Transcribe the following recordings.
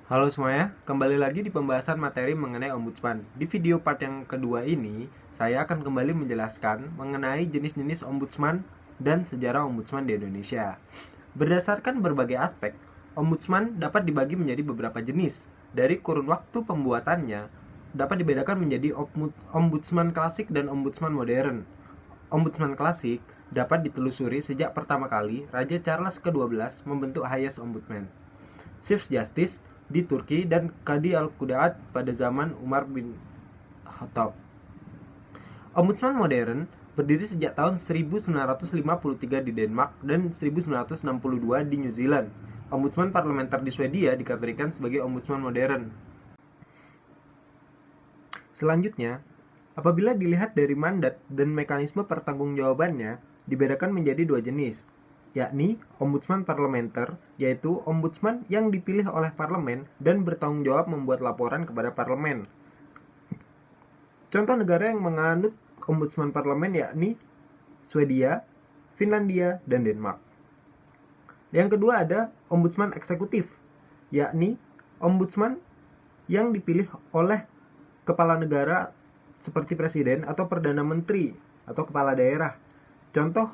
Halo semuanya, kembali lagi di pembahasan materi mengenai ombudsman. Di video part yang kedua ini, saya akan kembali menjelaskan mengenai jenis-jenis ombudsman dan sejarah ombudsman di Indonesia. Berdasarkan berbagai aspek, ombudsman dapat dibagi menjadi beberapa jenis. Dari kurun waktu pembuatannya, dapat dibedakan menjadi ombudsman klasik dan ombudsman modern. Ombudsman klasik dapat ditelusuri sejak pertama kali Raja Charles ke-12 membentuk Highest Ombudsman, Chief Justice di Turki, dan Qadi al-Qudaat pada zaman Umar bin Khattab. Ombudsman modern berdiri sejak tahun 1953 di Denmark dan 1962 di New Zealand. Ombudsman parlementer di Swedia dikategorikan sebagai ombudsman modern. Selanjutnya, apabila dilihat dari mandat dan mekanisme pertanggungjawabannya, dibedakan menjadi dua jenis, yakni ombudsman parlementer, yaitu ombudsman yang dipilih oleh parlemen dan bertanggung jawab membuat laporan kepada parlemen. Contoh negara yang menganut ombudsman parlemen yakni Swedia, Finlandia, dan Denmark. Yang kedua ada ombudsman eksekutif, yakni ombudsman yang dipilih oleh kepala negara seperti presiden atau perdana menteri atau kepala daerah. Contoh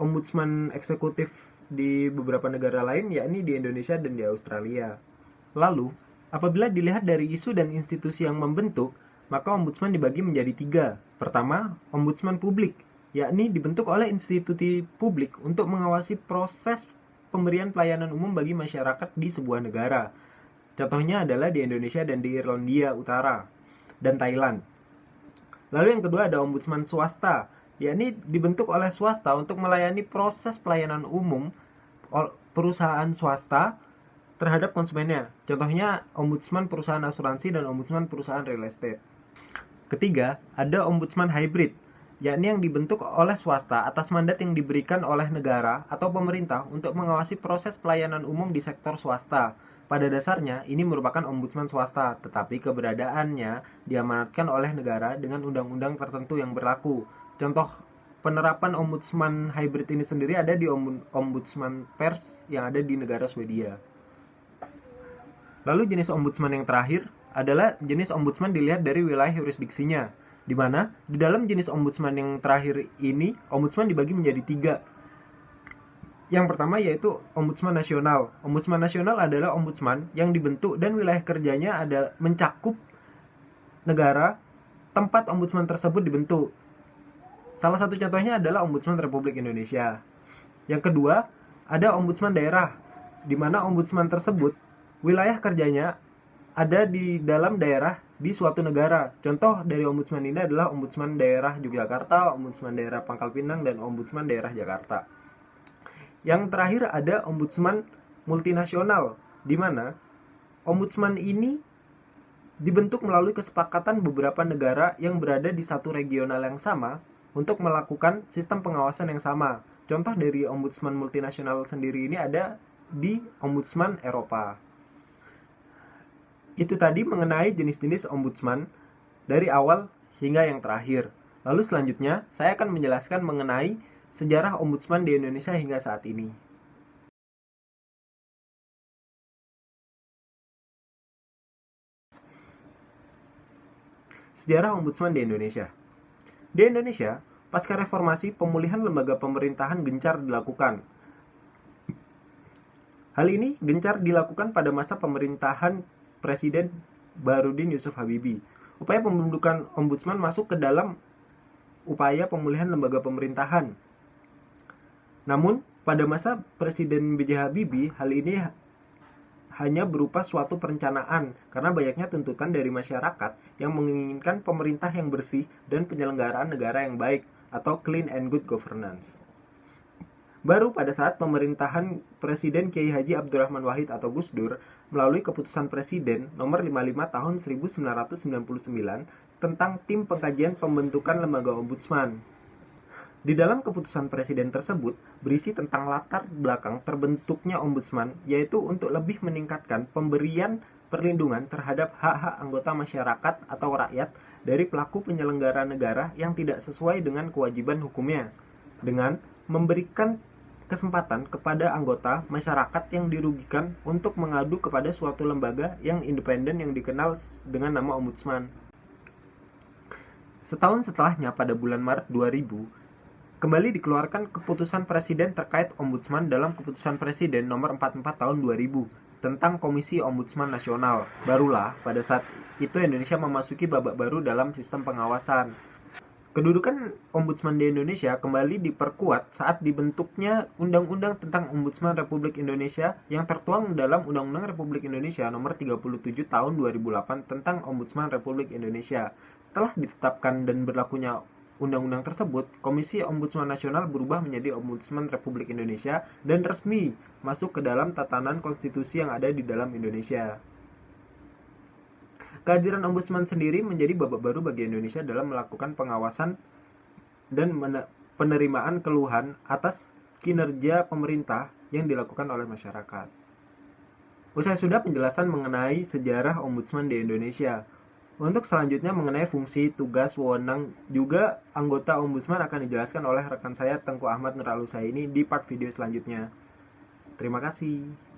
ombudsman eksekutif di beberapa negara lain yakni di Indonesia dan di Australia. Lalu, apabila dilihat dari isu dan institusi yang membentuk, maka ombudsman dibagi menjadi tiga. Pertama, ombudsman publik, yakni dibentuk oleh institusi publik untuk mengawasi proses pemberian pelayanan umum bagi masyarakat di sebuah negara. Contohnya adalah di Indonesia dan di Irlandia Utara dan Thailand. Lalu yang kedua ada ombudsman swasta, yakni dibentuk oleh swasta untuk melayani proses pelayanan umum perusahaan swasta terhadap konsumennya. Contohnya ombudsman perusahaan asuransi dan ombudsman perusahaan real estate. Ketiga, ada ombudsman hybrid, yakni yang dibentuk oleh swasta atas mandat yang diberikan oleh negara atau pemerintah untuk mengawasi proses pelayanan umum di sektor swasta. Pada dasarnya, ini merupakan ombudsman swasta, tetapi keberadaannya diamanatkan oleh negara dengan undang-undang tertentu yang berlaku. Contoh penerapan ombudsman hybrid ini sendiri ada di ombudsman pers yang ada di negara Swedia. Lalu jenis ombudsman yang terakhir adalah jenis ombudsman dilihat dari wilayah yurisdiksinya, di mana di dalam jenis ombudsman yang terakhir ini, ombudsman dibagi menjadi tiga. Yang pertama yaitu ombudsman nasional. Ombudsman nasional adalah ombudsman yang dibentuk dan wilayah kerjanya ada mencakup negara tempat ombudsman tersebut dibentuk. Salah satu contohnya adalah Ombudsman Republik Indonesia. Yang kedua, ada ombudsman daerah, di mana ombudsman tersebut wilayah kerjanya ada di dalam daerah di suatu negara. Contoh dari ombudsman ini adalah ombudsman daerah Yogyakarta, ombudsman daerah Pangkal Pinang, dan ombudsman daerah Jakarta. Yang terakhir ada ombudsman multinasional, di mana ombudsman ini dibentuk melalui kesepakatan beberapa negara yang berada di satu regional yang sama untuk melakukan sistem pengawasan yang sama. Contoh dari ombudsman multinasional sendiri ini ada di ombudsman Eropa. Itu tadi mengenai jenis-jenis ombudsman dari awal hingga yang terakhir. Lalu selanjutnya saya akan menjelaskan mengenai sejarah ombudsman di Indonesia hingga saat ini. Sejarah ombudsman di Indonesia. Di Indonesia, pasca reformasi, pemulihan lembaga pemerintahan gencar dilakukan. Hal ini gencar dilakukan pada masa pemerintahan Presiden Baharudin Yusuf Habibie. Upaya pembentukan ombudsman masuk ke dalam upaya pemulihan lembaga pemerintahan. Namun, pada masa Presiden B.J. Habibie, hal ini hanya berupa suatu perencanaan karena banyaknya tuntutan dari masyarakat yang menginginkan pemerintah yang bersih dan penyelenggaraan negara yang baik atau clean and good governance. Baru pada saat pemerintahan Presiden Kiai Haji Abdurrahman Wahid atau Gus Dur melalui keputusan Presiden nomor 55 tahun 1999 tentang tim pengkajian pembentukan lembaga ombudsman. Di dalam keputusan presiden tersebut berisi tentang latar belakang terbentuknya ombudsman, yaitu untuk lebih meningkatkan pemberian perlindungan terhadap hak-hak anggota masyarakat atau rakyat dari pelaku penyelenggara negara yang tidak sesuai dengan kewajiban hukumnya, dengan memberikan kesempatan kepada anggota masyarakat yang dirugikan untuk mengadu kepada suatu lembaga yang independen yang dikenal dengan nama Ombudsman. Setahun setelahnya, pada bulan Maret 2000, kembali dikeluarkan keputusan Presiden terkait Ombudsman dalam Keputusan Presiden nomor 44 tahun 2000 tentang Komisi Ombudsman Nasional. Barulah pada saat itu Indonesia memasuki babak baru dalam sistem pengawasan. Kedudukan Ombudsman di Indonesia kembali diperkuat saat dibentuknya Undang-Undang tentang Ombudsman Republik Indonesia yang tertuang dalam Undang-Undang Republik Indonesia nomor 37 tahun 2008 tentang Ombudsman Republik Indonesia. Setelah ditetapkan dan berlakunya undang-undang tersebut, Komisi Ombudsman Nasional berubah menjadi Ombudsman Republik Indonesia dan resmi masuk ke dalam tatanan konstitusi yang ada di dalam Indonesia. Kehadiran Ombudsman sendiri menjadi babak baru bagi Indonesia dalam melakukan pengawasan dan penerimaan keluhan atas kinerja pemerintah yang dilakukan oleh masyarakat. Usai sudah penjelasan mengenai sejarah Ombudsman di Indonesia. Untuk selanjutnya mengenai fungsi, tugas, wewenang, juga anggota Ombudsman akan dijelaskan oleh rekan saya Tengku Ahmad Nuralusaini di part video selanjutnya. Terima kasih.